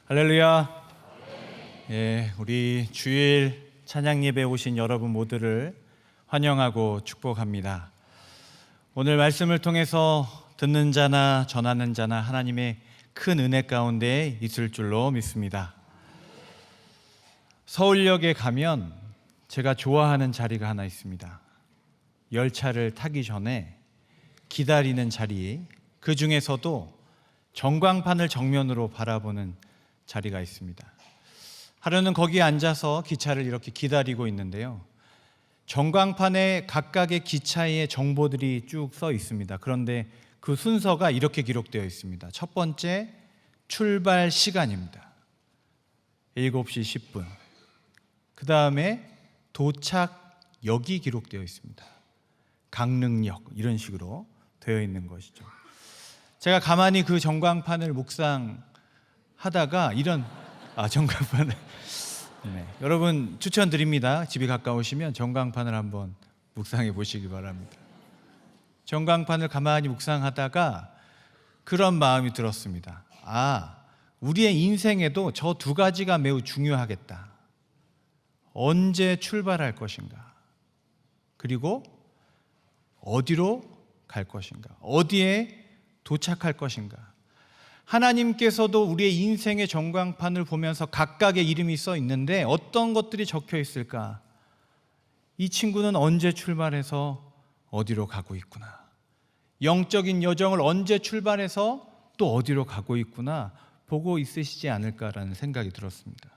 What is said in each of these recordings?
할렐루야. 우리 주일 찬양 예배 오신 여러분 모두를 환영하고 축복합니다. 오늘 말씀을 통해서 듣는 자나 전하는 자나 하나님의 큰 은혜 가운데 있을 줄로 믿습니다. 서울역에 가면 제가 좋아하는 자리가 하나 있습니다. 열차를 타기 전에 기다리는 자리, 그 중에서도 전광판을 정면으로 바라보는 자리가 있습니다. 하루는 거기에 앉아서 기차를 이렇게 기다리고 있는데요, 전광판에 각각의 기차의 정보들이 쭉 써 있습니다. 그런데 그 순서가 이렇게 기록되어 있습니다. 첫 번째, 출발 시간입니다. 7시 10분. 그 다음에 도착역이 기록되어 있습니다. 강릉역, 이런 식으로 되어 있는 것이죠. 제가 가만히 그 전광판을 묵상하다가 전광판을 여러분 추천드립니다. 집이 가까우시면 전광판을 한번 묵상해 보시기 바랍니다. 전광판을 가만히 묵상하다가 그런 마음이 들었습니다. 우리의 인생에도 저 두 가지가 매우 중요하겠다. 언제 출발할 것인가, 그리고 어디로 갈 것인가, 어디에 도착할 것인가. 하나님께서도 우리의 인생의 전광판을 보면서 각각의 이름이 써 있는데 어떤 것들이 적혀 있을까? 이 친구는 언제 출발해서 어디로 가고 있구나, 영적인 여정을 언제 출발해서 또 어디로 가고 있구나 보고 있으시지 않을까라는 생각이 들었습니다.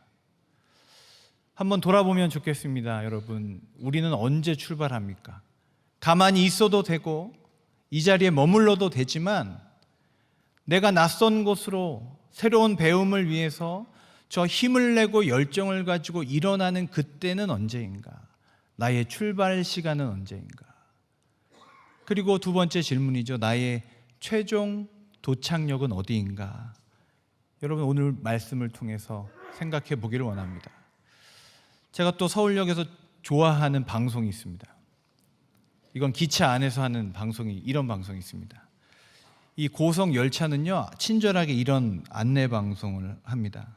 한번 돌아보면 좋겠습니다. 여러분, 우리는 언제 출발합니까? 가만히 있어도 되고 이 자리에 머물러도 되지만 내가 낯선 곳으로 새로운 배움을 위해서 저 힘을 내고 열정을 가지고 일어나는 그때는 언제인가? 나의 출발 시간은 언제인가? 그리고 두 번째 질문이죠. 나의 최종 도착역은 어디인가? 여러분, 오늘 말씀을 통해서 생각해 보기를 원합니다. 제가 또 서울역에서 좋아하는 방송이 있습니다. 이건 기차 안에서 하는 이런 방송이 있습니다. 이 고속 열차는요, 친절하게 이런 안내 방송을 합니다.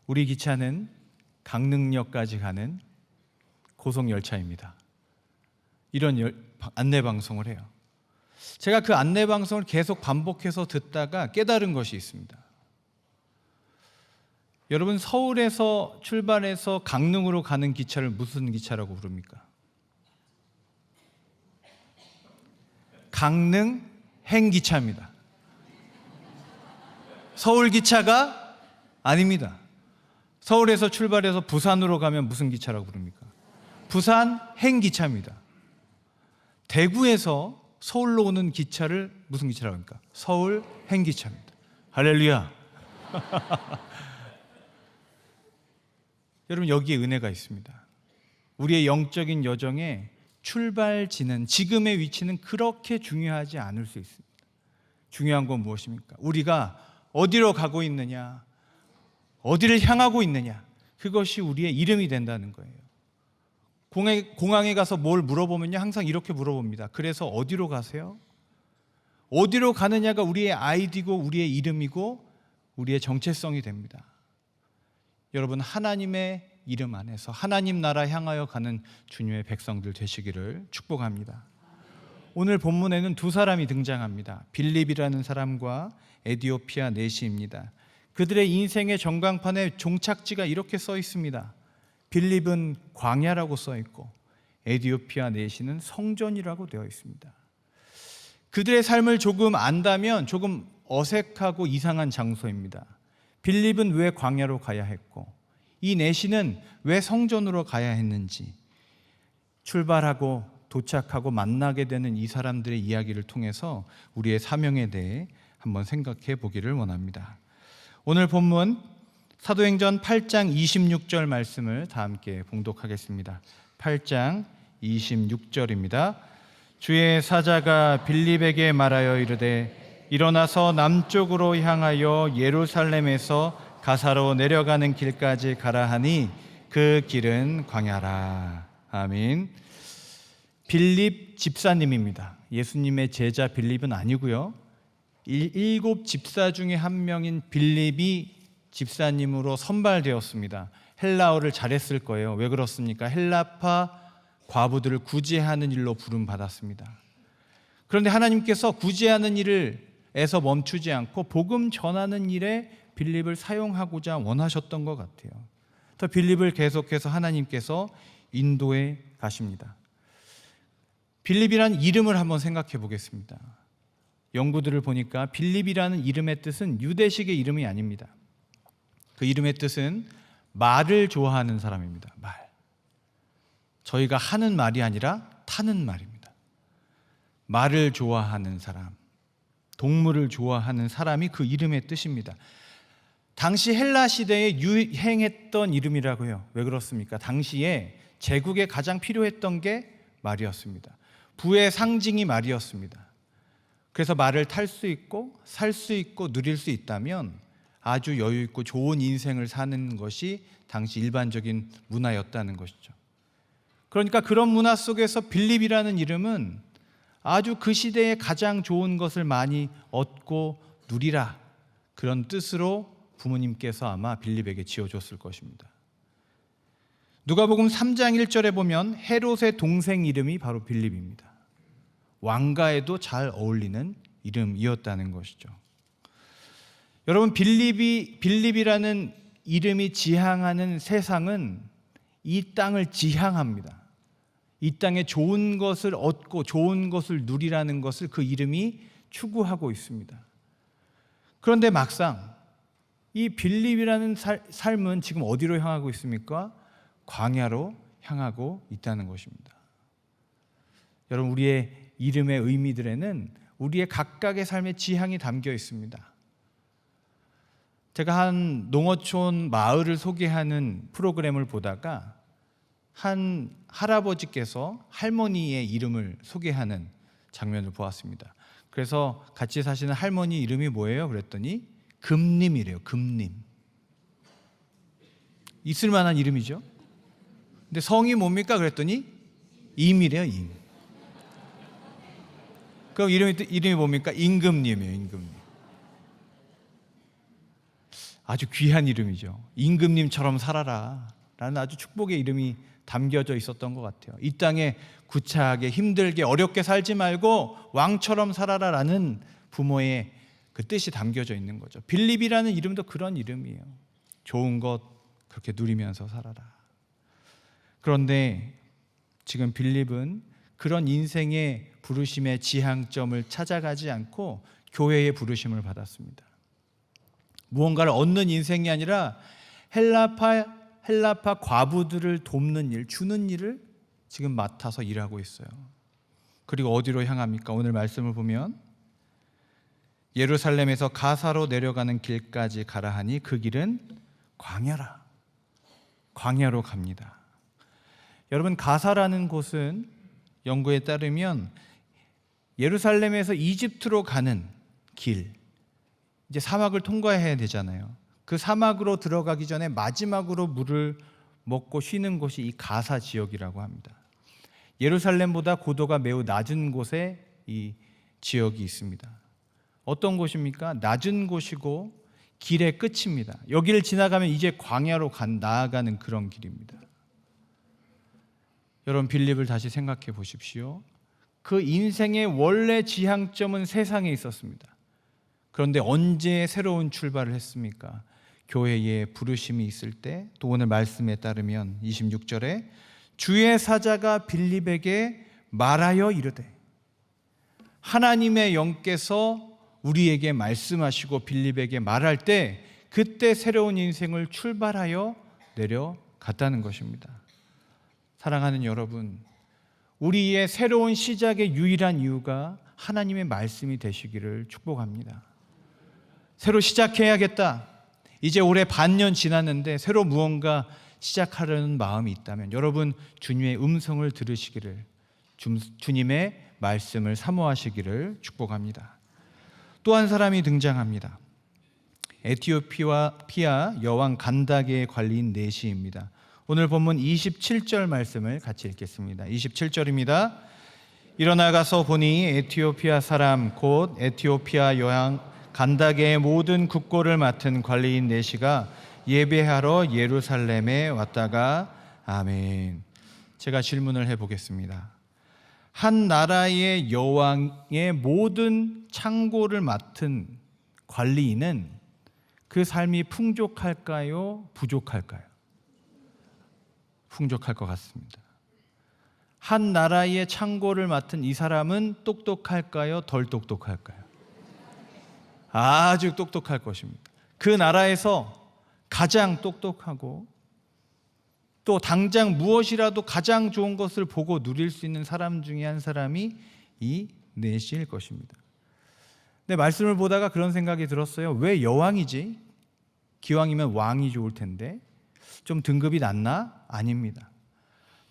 우리 기차는 강릉역까지 가는 고속 열차입니다. 이런 안내 방송을 해요. 제가 그 안내 방송을 계속 반복해서 듣다가 깨달은 것이 있습니다. 여러분, 서울에서 출발해서 강릉으로 가는 기차를 무슨 기차라고 부릅니까? 강릉 행기차입니다. 서울 기차가 아닙니다. 서울에서 출발해서 부산으로 가면 무슨 기차라고 부릅니까? 부산 행기차입니다. 대구에서 서울로 오는 기차를 무슨 기차라고 합니까? 서울 행기차입니다. 할렐루야. 여러분, 여기에 은혜가 있습니다. 우리의 영적인 여정에 출발지는, 지금의 위치는 그렇게 중요하지 않을 수 있습니다. 중요한 건 무엇입니까? 우리가 어디로 가고 있느냐, 어디를 향하고 있느냐, 그것이 우리의 이름이 된다는 거예요. 공항에 가서 뭘 물어보면요, 항상 이렇게 물어봅니다. 그래서 어디로 가세요? 어디로 가느냐가 우리의 아이디고 우리의 이름이고 우리의 정체성이 됩니다. 여러분, 하나님의 이름 안에서 하나님 나라 향하여 가는 주님의 백성들 되시기를 축복합니다. 오늘 본문에는 두 사람이 등장합니다. 빌립이라는 사람과 에디오피아 내시입니다. 그들의 인생의 전광판에 종착지가 이렇게 써 있습니다. 빌립은 광야라고 써 있고 에디오피아 내시는 성전이라고 되어 있습니다. 그들의 삶을 조금 안다면 조금 어색하고 이상한 장소입니다. 빌립은 왜 광야로 가야 했고 이 내시는 왜 성전으로 가야 했는지, 출발하고 도착하고 만나게 되는 이 사람들의 이야기를 통해서 우리의 사명에 대해 한번 생각해 보기를 원합니다. 오늘 본문 사도행전 8장 26절 말씀을 다 함께 봉독하겠습니다. 8장 26절입니다. 주의 사자가 빌립에게 말하여 이르되 일어나서 남쪽으로 향하여 예루살렘에서 가사로 내려가는 길까지 가라 하니 그 길은 광야라. 아멘. 빌립 집사님입니다. 예수님의 제자 빌립은 아니고요, 7 집사 중에 한 명인 빌립이 집사님으로 선발되었습니다. 헬라어를 잘했을 거예요. 왜 그렇습니까? 헬라파 과부들을 구제하는 일로 부름 받았습니다. 그런데 하나님께서 구제하는 일에서 멈추지 않고 복음 전하는 일에 빌립을 사용하고자 원하셨던 것 같아요. 더 빌립을 계속해서 하나님께서 인도해 가십니다. 빌립이라는 이름을 한번 생각해 보겠습니다. 연구들을 보니까 빌립이라는 이름의 뜻은 유대식의 이름이 아닙니다. 그 이름의 뜻은 말을 좋아하는 사람입니다. 말. 저희가 하는 말이 아니라 타는 말입니다. 말을 좋아하는 사람, 동물을 좋아하는 사람이 그 이름의 뜻입니다. 당시 헬라 시대에 유행했던 이름이라고 해요. 왜 그렇습니까? 당시에 제국에 가장 필요했던 게 말이었습니다. 부의 상징이 말이었습니다. 그래서 말을 탈 수 있고 살 수 있고 누릴 수 있다면 아주 여유 있고 좋은 인생을 사는 것이 당시 일반적인 문화였다는 것이죠. 그러니까 그런 문화 속에서 빌립이라는 이름은 아주 그 시대에 가장 좋은 것을 많이 얻고 누리라, 그런 뜻으로 부모님께서 아마 빌립에게 지어줬을 것입니다. 누가복음 3장 1절에 보면 헤롯의 동생 이름이 바로 빌립입니다. 왕가에도 잘 어울리는 이름이었다는 것이죠. 여러분, 빌립이라는 이름이 지향하는 세상은 이 땅을 지향합니다. 이 땅에 좋은 것을 얻고 좋은 것을 누리라는 것을 그 이름이 추구하고 있습니다. 그런데 막상 이 빌립이라는 삶은 지금 어디로 향하고 있습니까? 광야로 향하고 있다는 것입니다. 여러분, 우리의 이름의 의미들에는 우리의 각각의 삶의 지향이 담겨 있습니다. 제가 한 농어촌 마을을 소개하는 프로그램을 보다가 한 할아버지께서 할머니의 이름을 소개하는 장면을 보았습니다. 그래서 같이 사시는 할머니 이름이 뭐예요? 그랬더니 금님이래요. 금님. 있을 만한 이름이죠. 근데 성이 뭡니까? 그랬더니 임이래요. 임. 그럼 이름이 뭡니까? 임금님이에요. 임금님. 아주 귀한 이름이죠. 임금님처럼 살아라 라는 아주 축복의 이름이 담겨져 있었던 것 같아요. 이 땅에 구차하게 힘들게 어렵게 살지 말고 왕처럼 살아라 라는 부모의 그 뜻이 담겨져 있는 거죠. 빌립이라는 이름도 그런 이름이에요. 좋은 것 그렇게 누리면서 살아라. 그런데 지금 빌립은 그런 인생의 부르심의 지향점을 찾아가지 않고 교회의 부르심을 받았습니다. 무언가를 얻는 인생이 아니라 헬라파 과부들을 돕는 일, 주는 일을 지금 맡아서 일하고 있어요. 그리고 어디로 향합니까? 오늘 말씀을 보면 예루살렘에서 가사로 내려가는 길까지 가라 하니 그 길은 광야라. 광야로 갑니다. 여러분, 가사라는 곳은 연구에 따르면 예루살렘에서 이집트로 가는 길, 이제 사막을 통과해야 되잖아요. 그 사막으로 들어가기 전에 마지막으로 물을 먹고 쉬는 곳이 이 가사 지역이라고 합니다. 예루살렘보다 고도가 매우 낮은 곳에 이 지역이 있습니다. 어떤 곳입니까? 낮은 곳이고 길의 끝입니다. 여기를 지나가면 이제 광야로 나아가는 그런 길입니다. 여러분, 빌립을 다시 생각해 보십시오. 그 인생의 원래 지향점은 세상에 있었습니다. 그런데 언제 새로운 출발을 했습니까? 교회에 부르심이 있을 때, 또 오늘 말씀에 따르면 26절에 주의 사자가 빌립에게 말하여 이르되, 하나님의 영께서 우리에게 말씀하시고 빌립에게 말할 때 그때 새로운 인생을 출발하여 내려갔다는 것입니다. 사랑하는 여러분, 우리의 새로운 시작의 유일한 이유가 하나님의 말씀이 되시기를 축복합니다. 새로 시작해야겠다. 이제 올해 반년 지났는데 새로 무언가 시작하려는 마음이 있다면 여러분, 주님의 음성을 들으시기를, 주님의 말씀을 사모하시기를 축복합니다. 또 한 사람이 등장합니다. 에티오피아 여왕 간다게의 관리인 내시입니다. 오늘 본문 27절 말씀을 같이 읽겠습니다. 27절입니다. 일어나가서 보니 에티오피아 사람 곧 에티오피아 여왕 간닥의 모든 국고를 맡은 관리인 내시가 예배하러 예루살렘에 왔다가. 아멘. 제가 질문을 해보겠습니다. 한 나라의 여왕의 모든 창고를 맡은 관리인은 그 삶이 풍족할까요? 부족할까요? 풍족할 것 같습니다. 한 나라의 창고를 맡은 이 사람은 똑똑할까요? 덜 똑똑할까요? 아주 똑똑할 것입니다. 그 나라에서 가장 똑똑하고 또 당장 무엇이라도 가장 좋은 것을 보고 누릴 수 있는 사람 중에 한 사람이 이 내시일 것입니다. 근데 말씀을 보다가 그런 생각이 들었어요. 왜 여왕이지? 기왕이면 왕이 좋을 텐데 좀 등급이 낮나? 아닙니다.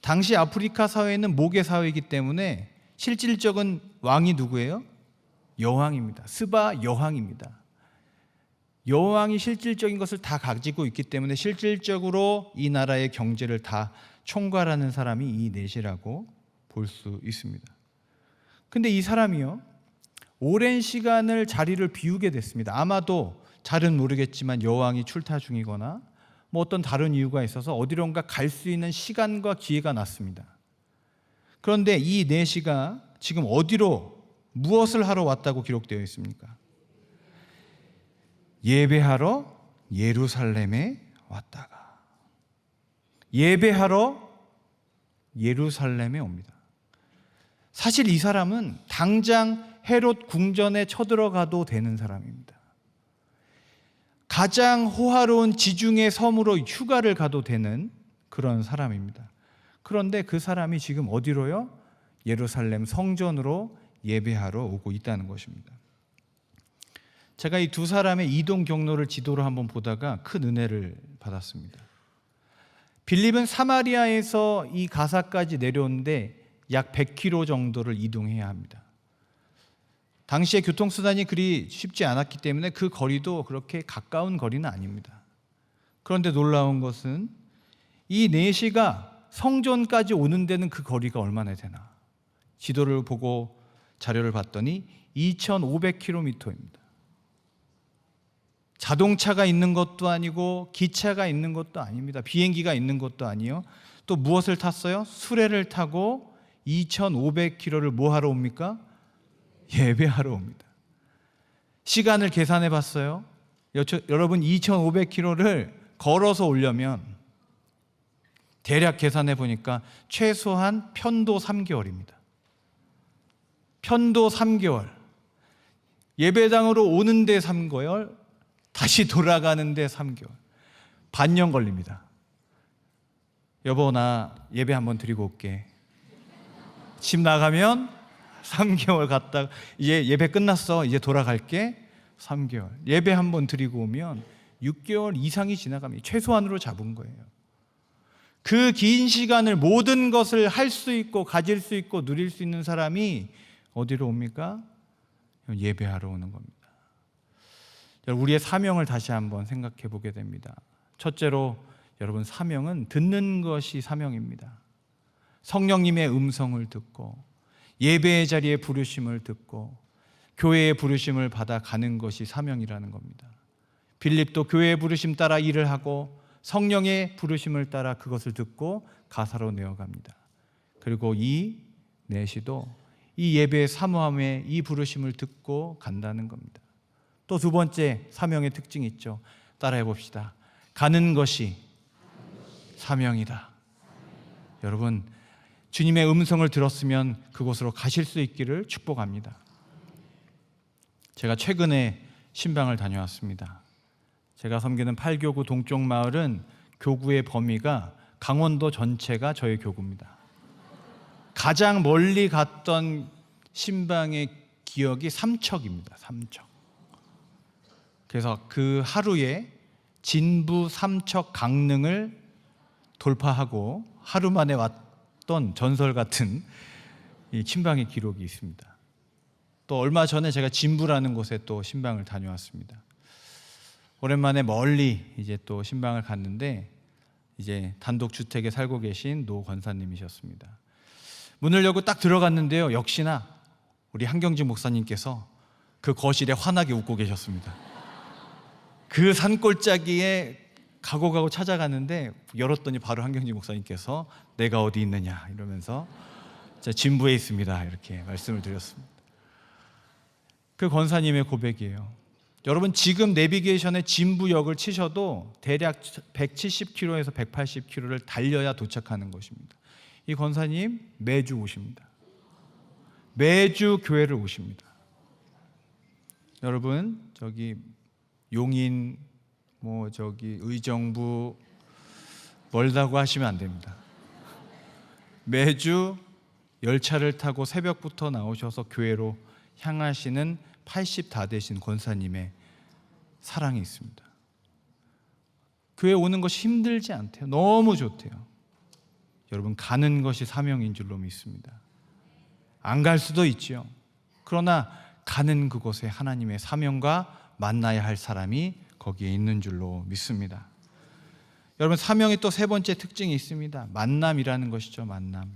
당시 아프리카 사회는 모계 사회이기 때문에 실질적인 왕이 누구예요? 여왕입니다. 스바 여왕입니다. 여왕이 실질적인 것을 다 가지고 있기 때문에 실질적으로 이 나라의 경제를 다 총괄하는 사람이 이 넷이라고 볼 수 있습니다. 근데 이 사람이요, 오랜 시간을 자리를 비우게 됐습니다. 아마도 잘은 모르겠지만 여왕이 출타 중이거나 뭐 어떤 다른 이유가 있어서 어디론가 갈 수 있는 시간과 기회가 났습니다. 그런데 이 내시가 지금 어디로 무엇을 하러 왔다고 기록되어 있습니까? 예배하러 예루살렘에 왔다가. 예배하러 예루살렘에 옵니다. 사실 이 사람은 당장 헤롯 궁전에 쳐들어가도 되는 사람입니다. 가장 호화로운 지중해 섬으로 휴가를 가도 되는 그런 사람입니다. 그런데 그 사람이 지금 어디로요? 예루살렘 성전으로 예배하러 오고 있다는 것입니다. 제가 이 두 사람의 이동 경로를 지도로 한번 보다가 큰 은혜를 받았습니다. 빌립은 사마리아에서 이 가사까지 내려오는데 약 100km 정도를 이동해야 합니다. 당시에 교통수단이 그리 쉽지 않았기 때문에 그 거리도 그렇게 가까운 거리는 아닙니다. 그런데 놀라운 것은 이 내시가 성전까지 오는 데는 그 거리가 얼마나 되나? 지도를 보고 자료를 봤더니 2,500km입니다. 자동차가 있는 것도 아니고 기차가 있는 것도 아닙니다. 비행기가 있는 것도 아니요. 또 무엇을 탔어요? 수레를 타고 2,500km를 뭐 하러 옵니까? 예배하러 옵니다. 시간을 계산해 봤어요. 여러분 2,500km를 걸어서 오려면 대략 계산해 보니까 최소한 편도 3개월입니다. 편도 3개월. 예배당으로 오는데 3개월, 다시 돌아가는데 3개월. 반년 걸립니다. 여보, 나 예배 한번 드리고 올게. 집 나가면 3개월 갔다가 이제 예배 끝났어, 이제 돌아갈게. 3개월. 예배 한번 드리고 오면 6개월 이상이 지나갑니다. 최소한으로 잡은 거예요. 그 긴 시간을 모든 것을 할 수 있고 가질 수 있고 누릴 수 있는 사람이 어디로 옵니까? 예배하러 오는 겁니다. 우리의 사명을 다시 한번 생각해 보게 됩니다. 첫째로 여러분, 사명은 듣는 것이 사명입니다. 성령님의 음성을 듣고 예배의 자리에 부르심을 듣고 교회의 부르심을 받아 가는 것이 사명이라는 겁니다. 빌립도 교회의 부르심 따라 일을 하고 성령의 부르심을 따라 그것을 듣고 가사로 내어갑니다. 그리고 이 내시도 이 예배의 사모함에 이 부르심을 듣고 간다는 겁니다. 또 두 번째 사명의 특징이 있죠. 따라해 봅시다. 가는 것이 사명이다. 여러분, 주님의 음성을 들었으면 그곳으로 가실 수 있기를 축복합니다. 제가 최근에 신방을 다녀왔습니다. 제가 섬기는 8교구 동쪽 마을은 교구의 범위가 강원도 전체가 저희 교구입니다. 가장 멀리 갔던 신방의 기억이 삼척입니다. 삼척. 그래서 그 하루에 진부 삼척 강릉을 돌파하고 하루 만에 왔던 전설 같은 이 신방의 기록이 있습니다. 또 얼마 전에 제가 진부라는 곳에 또 신방을 다녀왔습니다. 오랜만에 멀리 이제 또 신방을 갔는데 이제 단독 주택에 살고 계신 노 권사님이셨습니다. 문을 열고 딱 들어갔는데요, 역시나 우리 한경직 목사님께서 그 거실에 환하게 웃고 계셨습니다. 그 산골짜기에 가고 찾아가는데 열었더니 바로 한경지 목사님께서 내가 어디 있느냐 이러면서 진부에 있습니다 이렇게 말씀을 드렸습니다. 그 권사님의 고백이에요. 여러분 지금 내비게이션에 진부역을 치셔도 대략 170km에서 180km를 달려야 도착하는 것입니다. 이 권사님 매주 오십니다. 매주 교회를 오십니다. 여러분 저기 용인 의정부 멀다고 하시면 안 됩니다. 매주 열차를 타고 새벽부터 나오셔서 교회로 향하시는 80 다 되신 권사님의 사랑이 있습니다. 교회 오는 것이 힘들지 않대요. 너무 좋대요. 여러분 가는 것이 사명인 줄로 믿습니다. 안 갈 수도 있지요. 그러나 가는 그곳에 하나님의 사명과 만나야 할 사람이 거기에 있는 줄로 믿습니다. 여러분 사명의 또 세 번째 특징이 있습니다. 만남이라는 것이죠. 만남.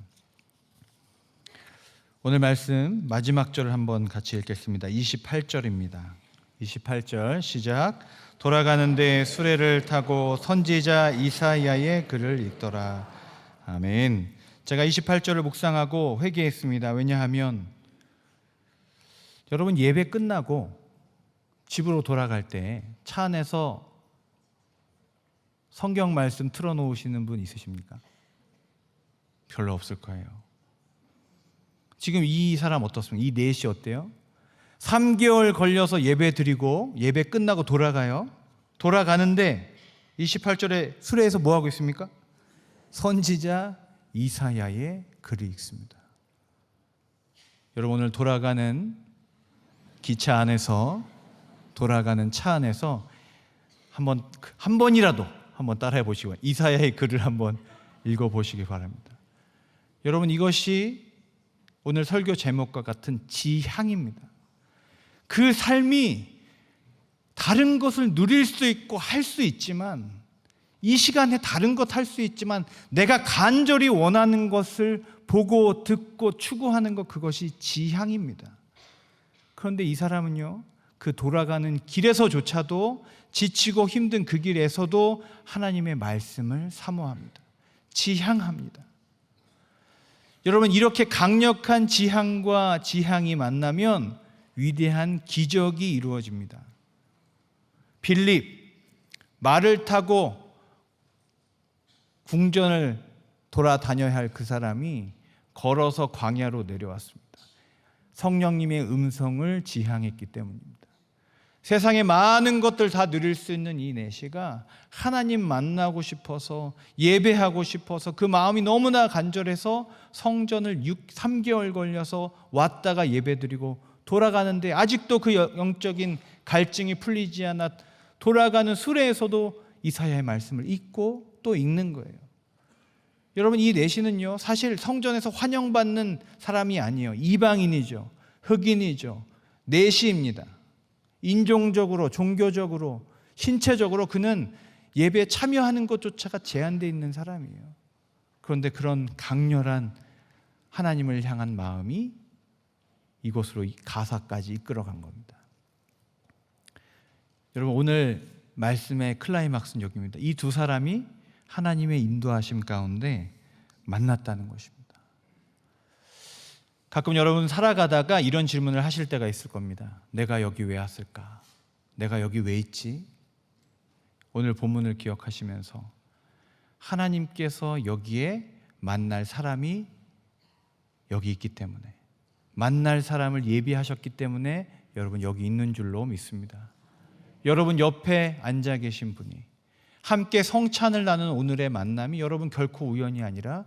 오늘 말씀 마지막 절을 한번 같이 읽겠습니다. 28절입니다. 28절 시작. 돌아가는데 수레를 타고 선지자 이사야의 글을 읽더라. 아멘. 제가 28절을 묵상하고 회개했습니다. 왜냐하면 여러분 예배 끝나고 집으로 돌아갈 때 차 안에서 성경 말씀 틀어놓으시는 분 있으십니까? 별로 없을 거예요. 지금 이 사람 어떻습니까? 이 넷이 어때요? 3개월 걸려서 예배 드리고 예배 끝나고 돌아가요. 돌아가는데 28절에 수레에서 뭐 하고 있습니까? 선지자 이사야의 글을 읽습니다. 여러분 오늘 돌아가는 기차 안에서 돌아가는 차 안에서 한 번이라도 한번 따라해 보시고 이사야의 글을 한번 읽어 보시기 바랍니다. 여러분 이것이 오늘 설교 제목과 같은 지향입니다. 그 삶이 다른 것을 누릴 수 있고 할 수 있지만 이 시간에 다른 것 할 수 있지만 내가 간절히 원하는 것을 보고 듣고 추구하는 것 그것이 지향입니다. 그런데 이 사람은요 그 돌아가는 길에서조차도 지치고 힘든 그 길에서도 하나님의 말씀을 사모합니다. 지향합니다. 여러분 이렇게 강력한 지향과 지향이 만나면 위대한 기적이 이루어집니다. 빌립 말을 타고 궁전을 돌아다녀야 할 그 사람이 걸어서 광야로 내려왔습니다. 성령님의 음성을 지향했기 때문입니다. 세상의 많은 것들 다 누릴 수 있는 이 내시가 하나님 만나고 싶어서 예배하고 싶어서 그 마음이 너무나 간절해서 성전을 3개월 걸려서 왔다가 예배드리고 돌아가는데 아직도 그 영적인 갈증이 풀리지 않아 돌아가는 수레에서도 이사야의 말씀을 읽고 또 읽는 거예요. 여러분 이 내시는요 사실 성전에서 환영받는 사람이 아니에요. 이방인이죠. 흑인이죠. 내시입니다. 인종적으로 종교적으로 신체적으로 그는 예배에 참여하는 것조차가 제한되어 있는 사람이에요. 그런데 그런 강렬한 하나님을 향한 마음이 이곳으로 가사까지 이끌어간 겁니다. 여러분 오늘 말씀의 클라이막스는 여기입니다. 이 두 사람이 하나님의 인도하심 가운데 만났다는 것입니다. 가끔 여러분 살아가다가 이런 질문을 하실 때가 있을 겁니다. 내가 여기 왜 왔을까? 내가 여기 왜 있지? 오늘 본문을 기억하시면서 하나님께서 여기에 만날 사람이 여기 있기 때문에 만날 사람을 예비하셨기 때문에 여러분 여기 있는 줄로 믿습니다. 여러분 옆에 앉아 계신 분이 함께 성찬을 나누는 오늘의 만남이 여러분 결코 우연이 아니라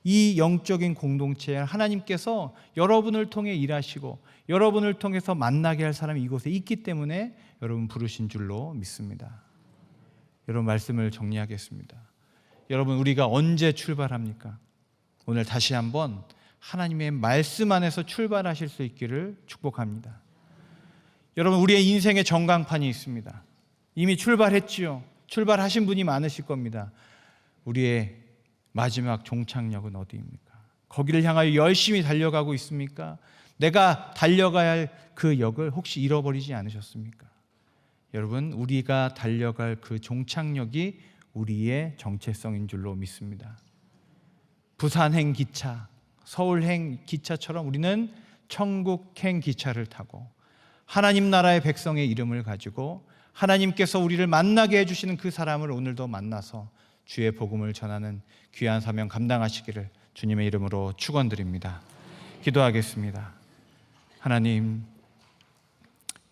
이 영적인 공동체에 하나님께서 여러분을 통해 일하시고 여러분을 통해서 만나게 할 사람이 이곳에 있기 때문에 여러분 부르신 줄로 믿습니다. 여러분 말씀을 정리하겠습니다. 여러분 우리가 언제 출발합니까? 오늘 다시 한번 하나님의 말씀 안에서 출발하실 수 있기를 축복합니다. 여러분 우리의 인생의 전광판이 있습니다. 이미 출발했지요. 출발하신 분이 많으실 겁니다. 우리의 마지막 종착역은 어디입니까? 거기를 향하여 열심히 달려가고 있습니까? 내가 달려가야 할 그 역을 혹시 잃어버리지 않으셨습니까? 여러분, 우리가 달려갈 그 종착역이 우리의 정체성인 줄로 믿습니다. 부산행 기차, 서울행 기차처럼 우리는 천국행 기차를 타고 하나님 나라의 백성의 이름을 가지고 하나님께서 우리를 만나게 해주시는 그 사람을 오늘도 만나서 주의 복음을 전하는 귀한 사명 감당하시기를 주님의 이름으로 축원드립니다. 기도하겠습니다. 하나님,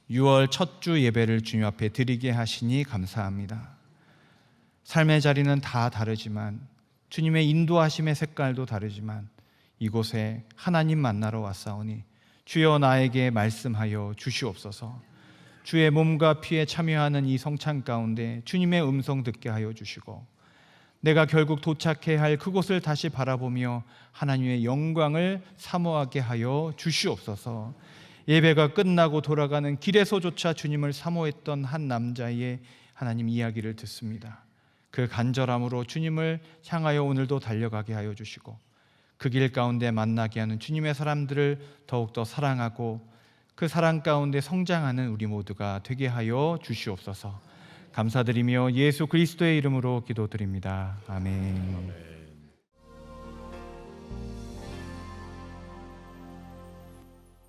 6월 첫 주 예배를 주님 앞에 드리게 하시니 감사합니다. 삶의 자리는 다 다르지만, 주님의 인도하심의 색깔도 다르지만 이곳에 하나님 만나러 왔사오니 주여 나에게 말씀하여 주시옵소서. 주의 몸과 피에 참여하는 이 성찬 가운데 주님의 음성 듣게 하여 주시고, 내가 결국 도착해야 할 그곳을 다시 바라보며 하나님의 영광을 사모하게 하여 주시옵소서. 예배가 끝나고 돌아가는 길에서조차 주님을 사모했던 한 남자의 하나님 이야기를 듣습니다. 그 간절함으로 주님을 향하여 오늘도 달려가게 하여 주시고, 그 길 가운데 만나게 하는 주님의 사람들을 더욱더 사랑하고 그 사랑 가운데 성장하는 우리 모두가 되게 하여 주시옵소서. 감사드리며 예수 그리스도의 이름으로 기도드립니다. 아멘.